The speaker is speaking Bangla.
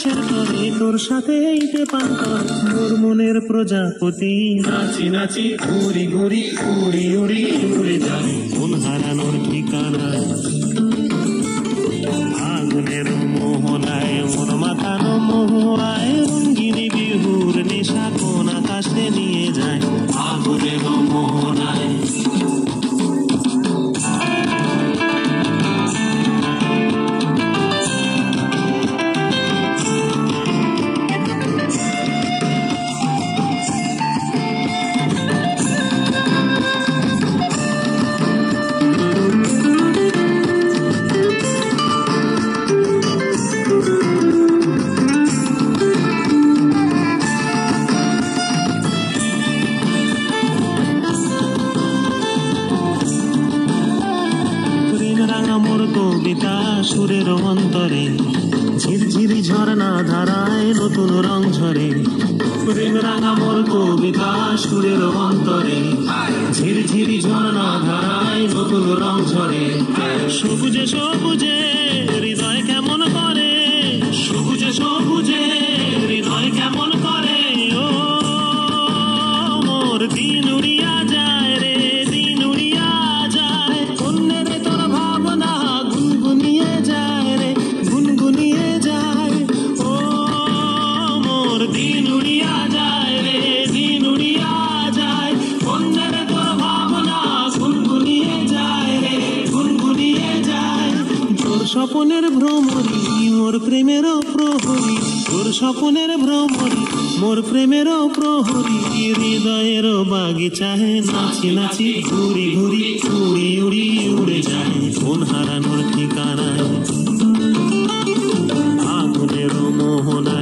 কিসের করে তোর সাথে এইতে পান কর মোর মনের প্রজাপতি নাচি নাচি ঘুরি ঘুরি উড়ি উড়ি উড়ে যাই মন হারানোর ঠিকানা আগুনের মোহনায় মন মাথানো মোহায় রঙ্গিনী বিহুর নেশা কোন আকাশে নিয়ে যায় আগুনের মোহনায় কবিতা সুরের অন্তরে ঝিরঝিরি ঝর্ণা ধারায় নতুন রং ঝরে প্রেম রাঙা মোর কবিতা সুরের অন্তরে ঝিরঝিরি ঝর্ণা ধারায় নতুন রং ঝরে সবুজে সবুজে হৃদয় কেমন করে সবুজে সবুজে হৃদয় কেমন করে ও মোর দিন উড়িয়া যায় রে দিন উড়িয়া যায় অন্যের তোর ভাবনা গুনগুনিয়ে যায় রে গুনগুনিয়ে যায় ও মোর দিন উড়িয়া যায় রে দিন উড়িয়া যায় অন্যের তোর ভাবনা গুনগুনিয়ে যায় রে গুনগুনিয়ে যায় তোর স্বপনের ভ্রমরি মোর প্রেমেরও প্রহরী তোর স্বপনের ভ্রমরি মোর প্রেমেরও প্রহরী হৃদয়ের বাগিচায় নাচি নাচি ঘুরি ঘুরি উড়ি উড়ি উড়ে যায় কোন হারানোর ঠিকানায় আগুনের মোহনা